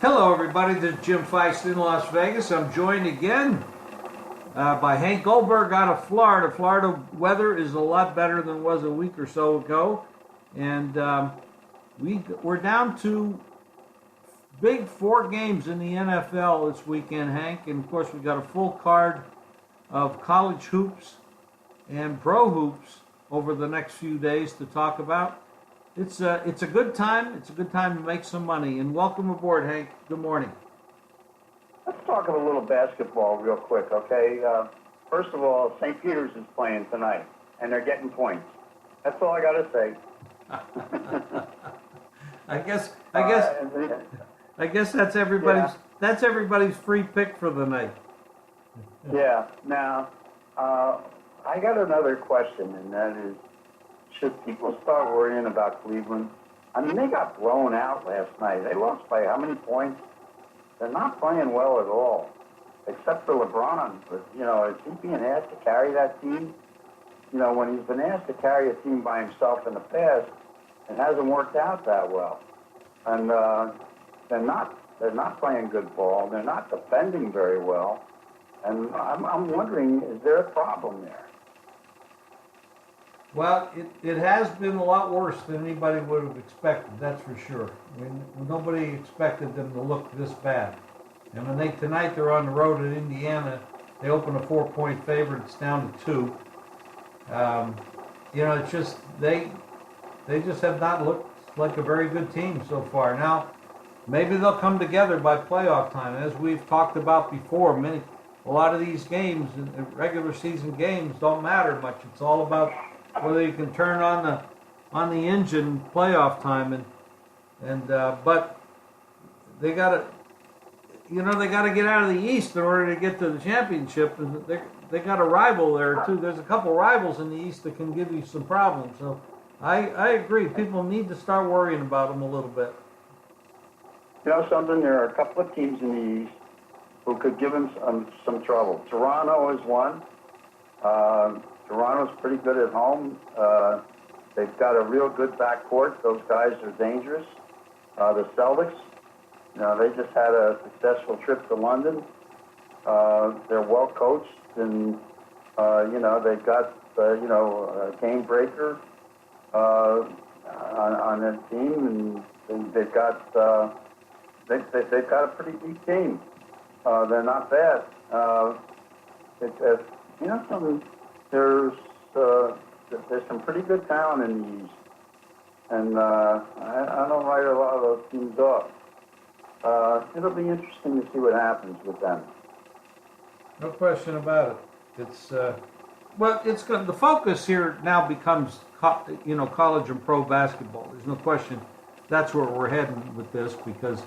Hello, everybody. This is Jim Feist in Las Vegas. I'm joined again by Hank Goldberg out of Florida. Florida weather is a lot better than it was a week or so ago. And we're down to big 4 games in the NFL this weekend, Hank. And, of course, we've got a full card of college hoops and pro hoops over the next few days to talk about. It's a good time. It's a good time to make some money. And welcome aboard, Hank. Good morning. Let's talk a little basketball real quick, okay? First of all, St. Peter's is playing tonight, and they're getting points. That's all I got to say. I guess that's everybody's free pick for the night. Yeah. Now, I got another question, and that is, should people start worrying about Cleveland? I mean, they got blown out last night. They lost by how many points? They're not playing well at all, except for LeBron. But, is he being asked to carry that team? When he's been asked to carry a team by himself in the past, it hasn't worked out that well. And they're not playing good ball. They're not defending very well. And I'm wondering, is there a problem there? Well, it has been a lot worse than anybody would have expected, that's for sure. I mean, nobody expected them to look this bad. And when tonight they're on the road at Indiana, they open a 4-point favorite, it's down to 2. It's just, they just have not looked like a very good team so far. Now, maybe they'll come together by playoff time. As we've talked about before, a lot of these games, regular season games, don't matter much. It's all about whether you can turn on the engine playoff time, but they got to get out of the East in order to get to the championship. And they got a rival there too. There's a couple rivals in the East that can give you some problems. So I agree. People need to start worrying about them a little bit. You know something? There are a couple of teams in the East who could give them some trouble. Toronto is one. Toronto's pretty good at home. They've got a real good backcourt. Those guys are dangerous. The Celtics, they just had a successful trip to London. They're well coached, and they've got a game breaker on their team, and they've got a pretty deep team. They're not bad. There's some pretty good talent in the East, and I don't write a lot of those teams off. It'll be interesting to see what happens with them. No question about it. It's good. The focus here now becomes college and pro basketball. There's no question that's where we're heading with this, because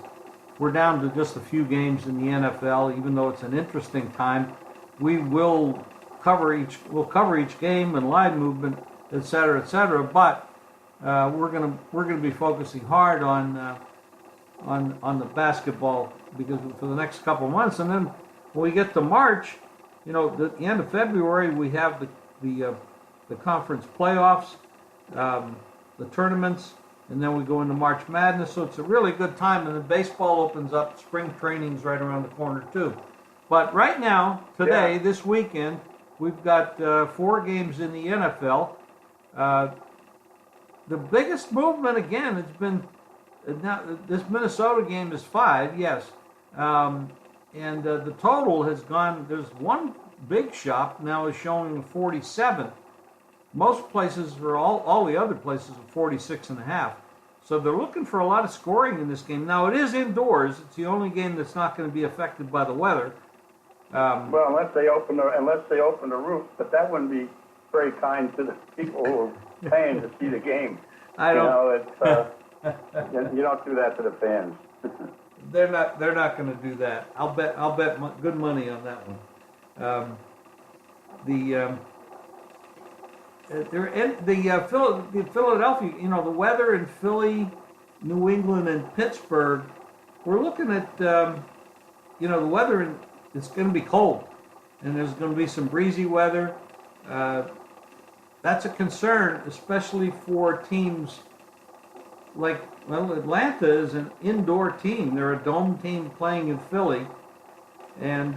we're down to just a few games in the NFL. Even though it's an interesting time, we'll cover each game and line movement, et cetera, but we're gonna be focusing hard on the basketball, because for the next couple of months, and then when we get to March, the end of February, we have the conference playoffs, the tournaments, and then we go into March Madness. So it's a really good time, and then baseball opens up. Spring training's right around the corner too. But right now, today, this weekend, we've got 4 games in the NFL. The biggest movement, again, has been, now this Minnesota game is 5, yes. And the total has gone, there's one big shop now is showing 47. Most places, or all the other places, are 46.5. So they're looking for a lot of scoring in this game. Now, it is indoors. It's the only game that's not going to be affected by the weather. Well, unless they open the roof, but that wouldn't be very kind to the people who are paying to see the game. You don't do that to the fans. They're not going to do that. I'll bet good money on that one. Philadelphia, the weather in Philly, New England, and Pittsburgh. We're looking at the weather it's going to be cold, and there's going to be some breezy weather. That's a concern, especially for teams well, Atlanta is an indoor team. They're a dome team playing in Philly. And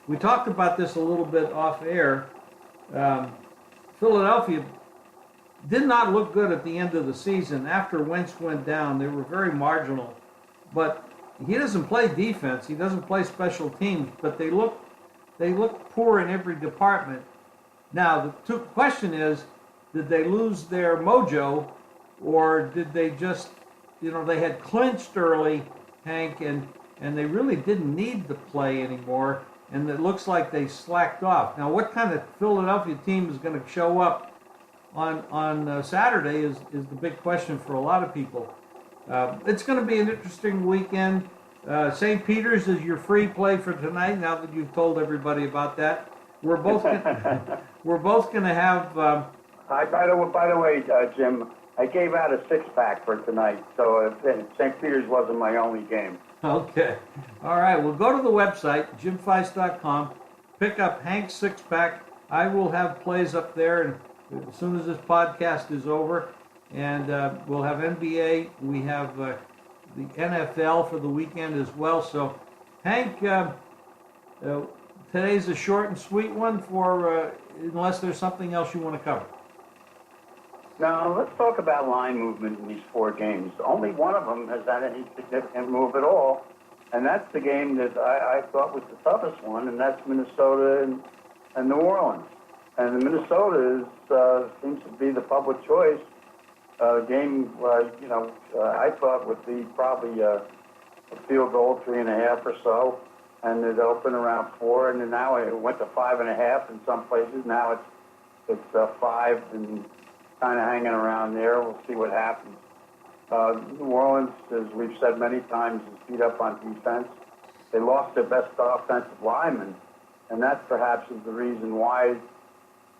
we talked about this a little bit off air. Philadelphia did not look good at the end of the season. After Wentz went down, they were very marginal. But he doesn't play defense. He doesn't play special teams. But they look poor in every department. Now, the question is, did they lose their mojo, or did they just, they had clinched early, Hank, and they really didn't need to play anymore, and it looks like they slacked off. Now, what kind of Philadelphia team is going to show up on Saturday is the big question for a lot of people. It's going to be an interesting weekend. St. Peter's is your free play for tonight. Now that you've told everybody about that, we're both going to have. By the way, Jim, I gave out a 6-pack for tonight, so St. Peter's wasn't my only game. Okay. All right. Well, go to the website, jimfeist.com, pick up Hank's 6-pack. I will have plays up there as soon as this podcast is over. And we'll have NBA. We have the NFL for the weekend as well. So, Hank, today's a short and sweet one unless there's something else you want to cover. Now, let's talk about line movement in these 4 games. Only one of them has had any significant move at all, and that's the game that I thought was the toughest one, and that's Minnesota and New Orleans. And Minnesota seems to be the public choice. Game, I thought would be probably a field goal, 3.5 or so, and it opened around 4, and then now it went to 5.5 in some places. Now it's 5 and kind of hanging around there. We'll see what happens. New Orleans, as we've said many times, is beat up on defense. They lost their best offensive lineman, and that perhaps is the reason why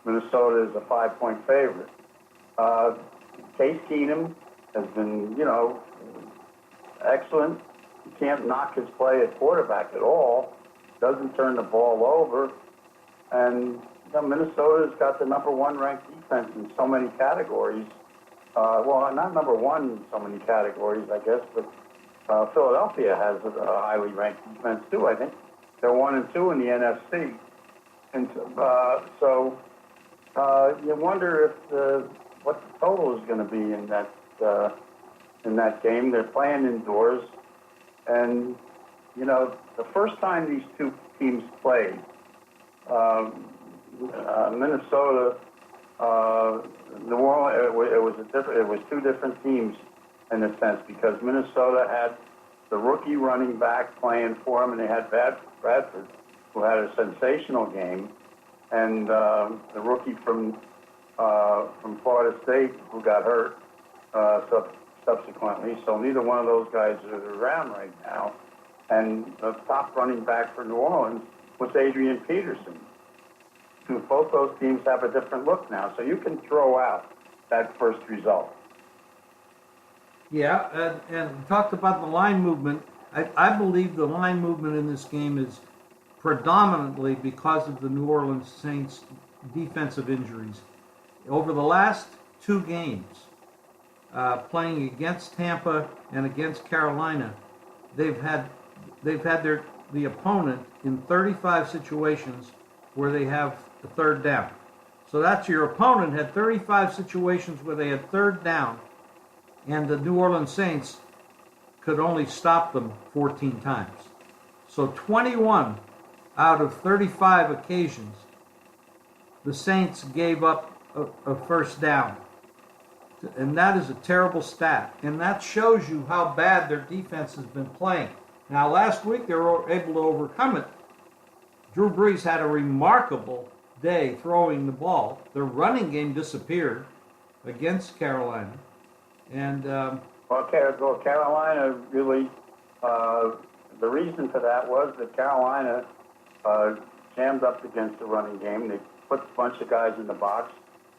Minnesota is a 5-point favorite. Case Keenum has been, excellent. You can't knock his play at quarterback at all. Doesn't turn the ball over. And Minnesota's got the number 1 ranked defense in so many categories. Well, not number 1 in so many categories, I guess, but Philadelphia has a highly ranked defense too, I think. They're 1 and 2 in the NFC. And so you wonder if what the total is going to be in that game. They're playing indoors, and the first time these 2 teams played, Minnesota, New Orleans, it was 2 different teams in a sense, because Minnesota had the rookie running back playing for them, and they had Bradford, who had a sensational game, and the rookie from Florida State, who got hurt subsequently. So neither one of those guys are around right now. And the top running back for New Orleans was Adrian Peterson. Both those teams have a different look now. So you can throw out that first result. Yeah, and talked about the line movement. I believe the line movement in this game is predominantly because of the New Orleans Saints' defensive injuries. Over the last 2 games, playing against Tampa and against Carolina, they've had the opponent in 35 situations where they have a 3rd down. So that's your opponent had 35 situations where they had 3rd down, and the New Orleans Saints could only stop them 14 times. So 21 out of 35 occasions, the Saints gave up a 1st down. And that is a terrible stat. And that shows you how bad their defense has been playing. Now, last week they were able to overcome it. Drew Brees had a remarkable day throwing the ball. Their running game disappeared against Carolina. And Carolina really, the reason for that was that Carolina jammed up against the running game. They put a bunch of guys in the box,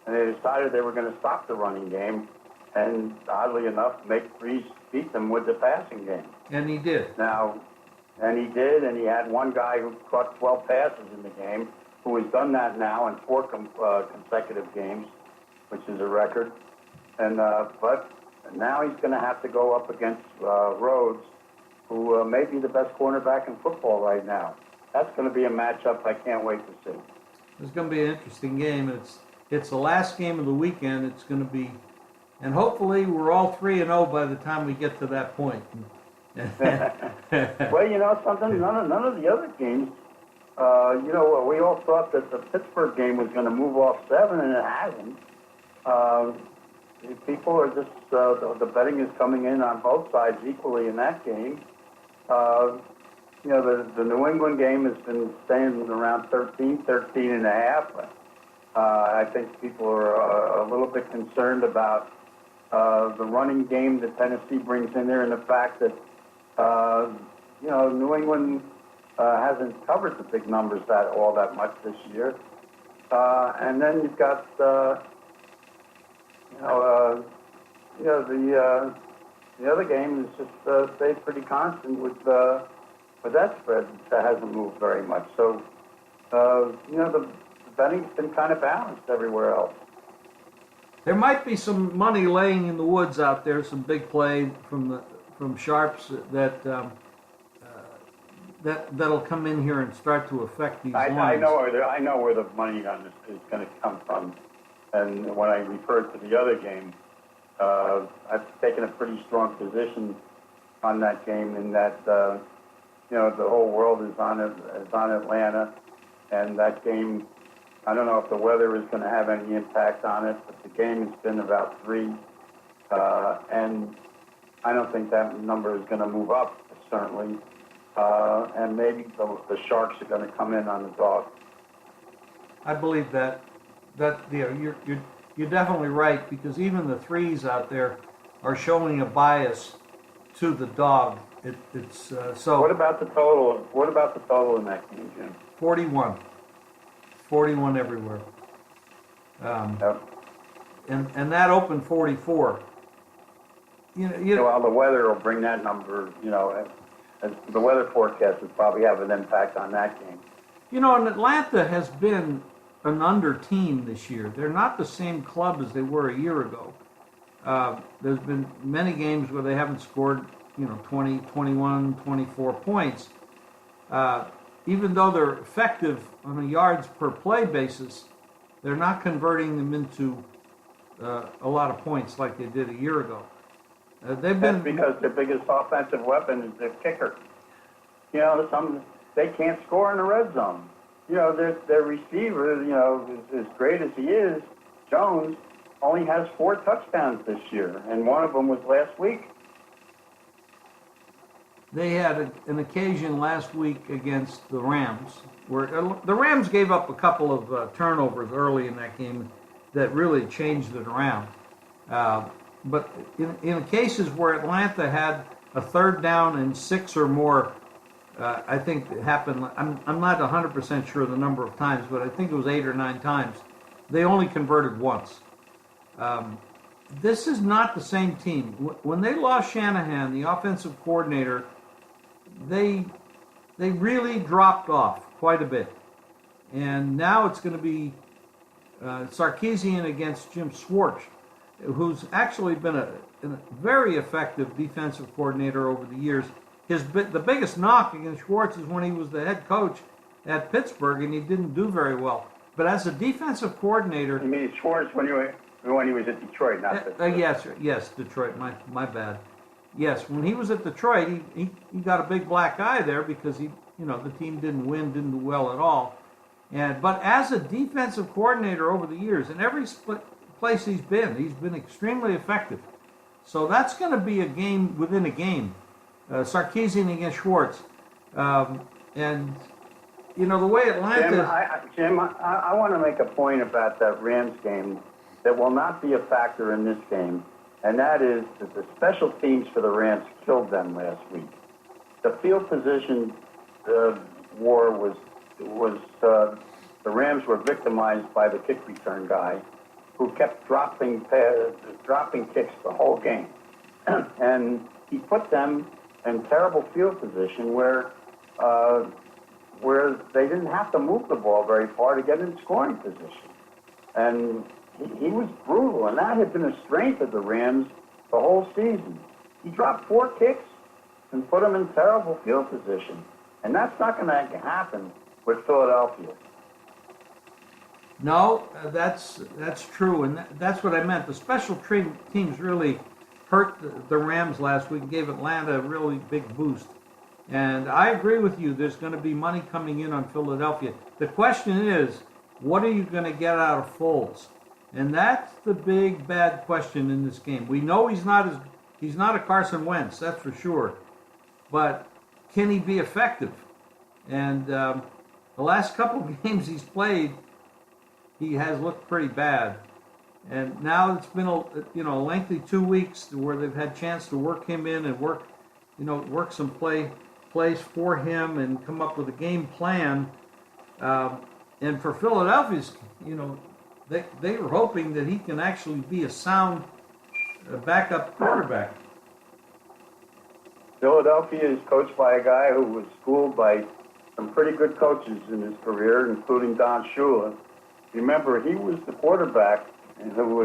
and they decided they were going to stop the running game, and oddly enough, make Brees beat them with the passing game. And he did. And he did, and he had one guy who caught 12 passes in the game, who has done that now in 4 consecutive games, which is a record. And but now he's going to have to go up against Rhodes, who may be the best cornerback in football right now. That's going to be a matchup I can't wait to see. It's going to be an interesting game. It's the last game of the weekend. It's going to be, and hopefully we're all 3-0 by the time we get to that point. Well, you know something. None of the other games. You know, we all thought that the Pittsburgh game was going to move off 7, and it hasn't. People are just the betting is coming in on both sides equally in that game. You know, the New England game has been staying around 13 and a half. I think people are a little bit concerned about the running game that Tennessee brings in there, and the fact that you know, New England hasn't covered the big numbers all that much this year. And then you've got the other game is just stayed pretty constant with that spread that hasn't moved very much. So you know, the betting's been kind of balanced everywhere else. There might be some money laying in the woods out there, some big play from sharps that'll come in here and start to affect these lines. I know where the money on this is going to come from, and when I referred to the other game, I've taken a pretty strong position on that game in that you know, the whole world is on Atlanta, and that game, I don't know if the weather is going to have any impact on it, but the game has been about 3, and I don't think that number is going to move up, certainly. And maybe the Sharks are going to come in on the dog. I believe that you know, you're definitely right, because even the 3s out there are showing a bias to the dog. It's so. What about the total? What about the total in that game, Jim? 41 everywhere. Yep. And that opened 44. You know, well, the weather will bring that number. You know, the weather forecast would probably have an impact on that game. You know, and Atlanta has been an under team this year. They're not the same club as they were a year ago. There's been many games where they haven't scored, you know, 20, 21, 24 points. Even though they're effective on a yards per play basis, they're not converting them into a lot of points like they did a year ago. That's because their biggest offensive weapon is their kicker. You know, they can't score in the red zone. You know, their receiver, you know, as great as he is, Jones, only has 4 touchdowns this year, and one of them was last week. They had an occasion last week against the Rams, where the Rams gave up a couple of turnovers early in that game that really changed it around. But in cases where Atlanta had a 3rd down and 6 or more, I think it happened. I'm not 100% sure the number of times, but I think it was 8 or 9 times. They only converted once. This is not the same team. When they lost Shanahan, the offensive coordinator, they really dropped off quite a bit. And now it's going to be Sarkisian against Jim Schwartz, who's actually been a very effective defensive coordinator over the years. The biggest knock against Schwartz is when he was the head coach at Pittsburgh, and he didn't do very well. But as a defensive coordinator, You mean Schwartz when he was at Detroit, not Pittsburgh? yes, Detroit. My bad. Yes, when he was at Detroit, he got a big black eye there because the team didn't do well at all. But as a defensive coordinator over the years, in every place he's been extremely effective. So that's going to be a game within a game. Sarkisian against Schwartz. And, you know, the way Atlanta... Jim, I want to make a point about that Rams game that will not be a factor in this game, and that is that the special teams for the Rams killed them last week. The field position war was the Rams were victimized by the kick return guy who kept dropping kicks the whole game. And he put them in terrible field position where they didn't have to move the ball very far to get in scoring position. And he was brutal, and that had been a strength of the Rams the whole season. He dropped 4 kicks and put them in terrible field position. And that's not going to happen with Philadelphia. No, that's true, and that's what I meant. The special teams really hurt the Rams last week and gave Atlanta a really big boost. And I agree with you. There's going to be money coming in on Philadelphia. The question is, what are you going to get out of Foles? And that's the big bad question in this game. We know he's not a Carson Wentz, that's for sure. But can he be effective? And the last couple of games he's played, he has looked pretty bad. And now it's been a lengthy 2 weeks where they've had a chance to work him in and work some plays for him and come up with a game plan. And for Philadelphia's, they were hoping that he can actually be a sound backup quarterback. Philadelphia is coached by a guy who was schooled by some pretty good coaches in his career, including Don Shula. Remember, he was the quarterback who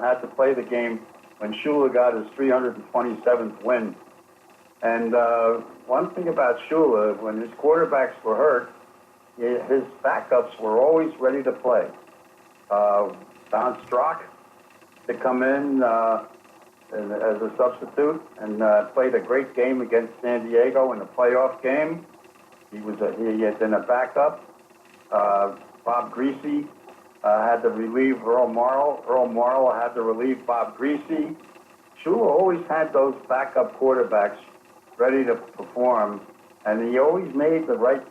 had to play the game when Shula got his 327th win. And one thing about Shula, when his quarterbacks were hurt, his backups were always ready to play. Don Strock to come in as a substitute and played a great game against San Diego in the playoff game. He had been a backup. Bob Greasy had to relieve Earl Morrall. Earl Morrall had to relieve Bob Greasy. Shula always had those backup quarterbacks ready to perform, and he always made the right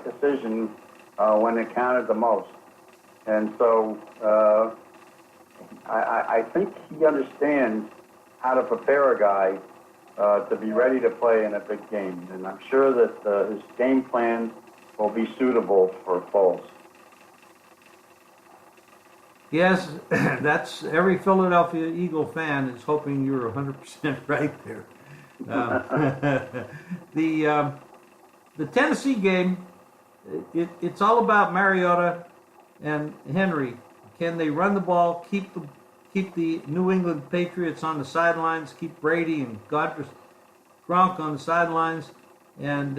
decision when it counted the most. And so I think he understands how to prepare a guy to be ready to play in a big game. And I'm sure that his game plan will be suitable for Foles. Yes, that's every Philadelphia Eagle fan is hoping you're 100% right there. The Tennessee game, it's all about Mariota and Henry. Can they run the ball, keep the New England Patriots on the sidelines, keep Brady and Gronk on the sidelines, and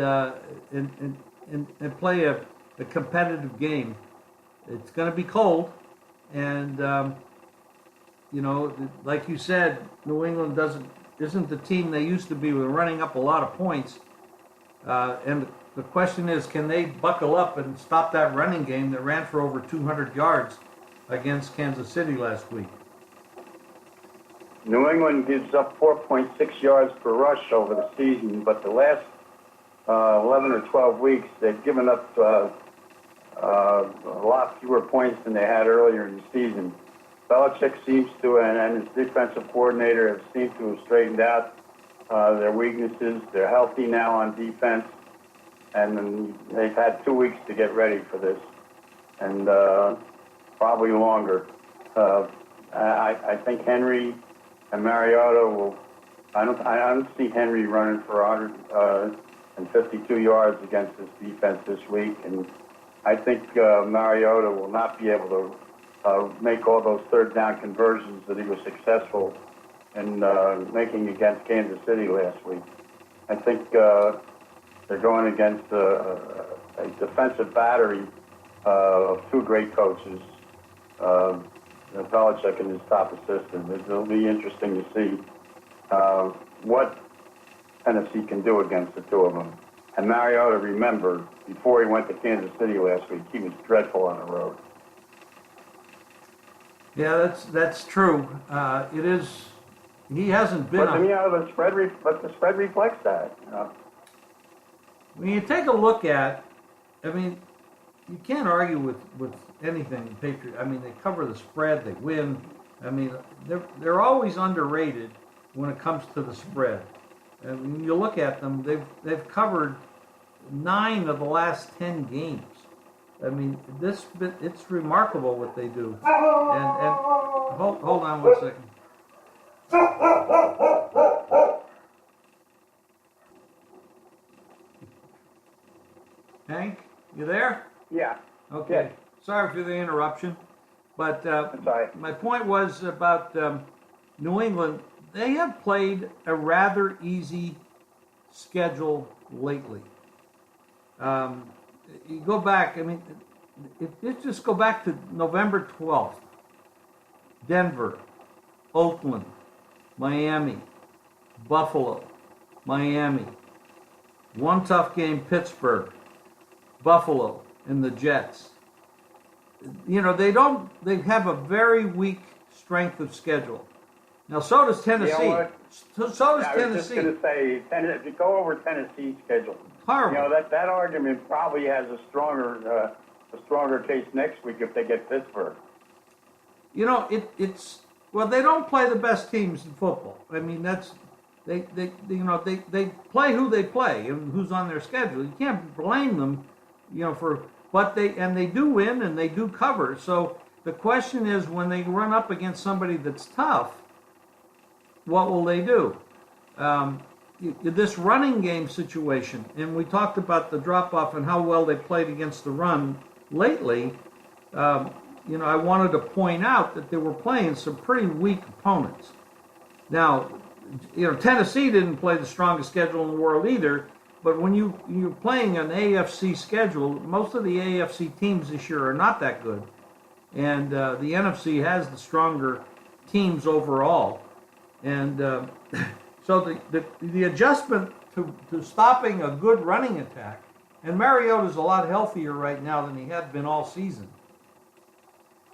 play a competitive game? It's going to be cold, and like you said, New England isn't the team they used to be with running up a lot of points. And the question is, can they buckle up and stop that running game that ran for over 200 yards against Kansas City last week? New England gives up 4.6 yards per rush over the season, but the last 11 or 12 weeks, they've given up a lot fewer points than they had earlier in the season. Belichick seems to, and his defensive coordinator have seemed to have straightened out their weaknesses. They're healthy now on defense, and they've had 2 weeks to get ready for this, and probably longer. I think Henry and Mariota will. I don't see Henry running for 152 yards against this defense this week, and I think Mariota will not be able to make all those third down conversions that he was successful in making against Kansas City last week. I think they're going against a defensive battery of 2 great coaches, Belichick and his top assistant. It'll be interesting to see what Tennessee can do against the 2 of them. And Mariota, remember, before he went to Kansas City last week, he was dreadful on the road. Yeah, that's true. It is. He hasn't been. But the spread reflects that. When you take a look at, I mean, you can't argue with anything. The Patriots. I mean, they cover the spread. They win. I mean, they're always underrated when it comes to the spread. And when you look at them, they've covered 9 of the last 10 games. I mean, it's remarkable what they do. And hold on 1 second. Hank, you there? Yeah. Okay. Yes. Sorry for the interruption, but That's all right. my point was about New England, they have played a rather easy schedule lately. You go back, I mean, just go back to November 12th. Denver, Oakland, Miami, Buffalo, Miami. One tough game, Pittsburgh, Buffalo, and the Jets. You know, they have a very weak strength of schedule. Now, so does Tennessee. You know what? So does I was Tennessee. just going to say, if you go over Tennessee's schedule, Horrible. you know, that argument probably has a stronger case next week if they get Pittsburgh. You know, it's well, they don't play the best teams in football. I mean, they play who they play and who's on their schedule. You can't blame them, you know, but they do win and they do cover. So the question is, when they run up against somebody that's tough, what will they do? This running game situation, and we talked about the drop-off and how well they played against the run lately. You know, I wanted to point out that they were playing some pretty weak opponents. Now, you know, Tennessee didn't play the strongest schedule in the world either, but when you're playing an AFC schedule, most of the AFC teams this year are not that good. And the NFC has the stronger teams overall. And so the adjustment to stopping a good running attack, and Mariota's a lot healthier right now than he had been all season.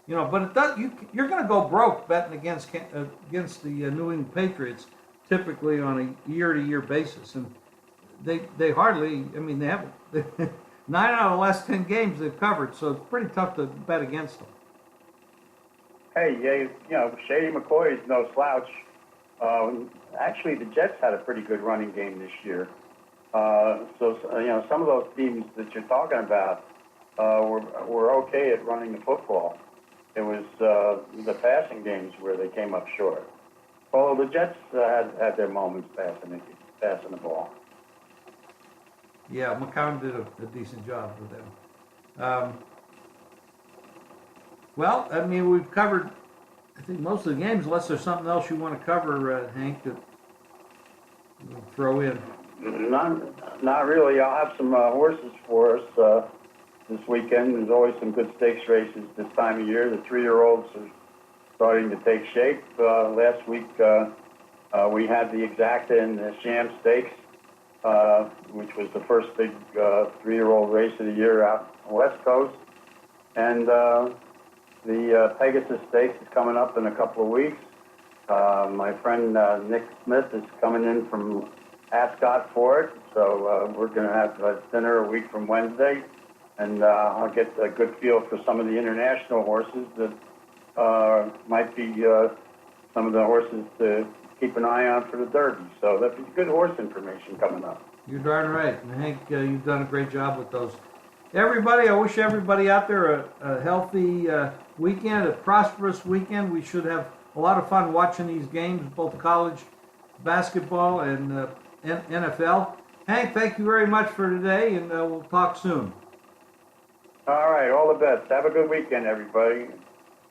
You know, but you're going to go broke betting against the New England Patriots typically on a year-to-year basis, and they hardly. I mean, they have 9 out of the last 10 games they've covered, so it's pretty tough to bet against them. Hey, you know, Shady McCoy is no slouch. Actually, the Jets had a pretty good running game this year. So you know, some of those teams that you're talking about were okay at running the football. It was the passing games where they came up short. Although the Jets had their moments passing the ball. Yeah, McCown did a decent job with them. Well, I mean, we've covered, I think, most of the games, unless there's something else you want to cover, Hank, that we'll throw in. Not really. I'll have some horses for us this weekend. There's always some good stakes races this time of year. The 3-year-olds are starting to take shape. Last week we had the Exacta and the Sham Stakes, which was the first big 3-year-old race of the year out on the West Coast. And the Pegasus Stakes is coming up in a couple of weeks. My friend Nick Smith is coming in from Ascot for it, so we're going to have dinner a week from Wednesday. And I'll get a good feel for some of the international horses that might be some of the horses to keep an eye on for the Derby. So that'd be good horse information coming up. You're darn right. And Hank, you've done a great job with those. Everybody, I wish everybody out there a healthy weekend, a prosperous weekend. We should have a lot of fun watching these games, both college basketball and NFL. Hank, thank you very much for today, and we'll talk soon. All right, all the best. Have a good weekend, everybody.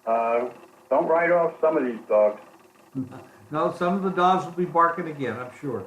Don't write off some of these dogs. No, some of the dogs will be barking again, I'm sure.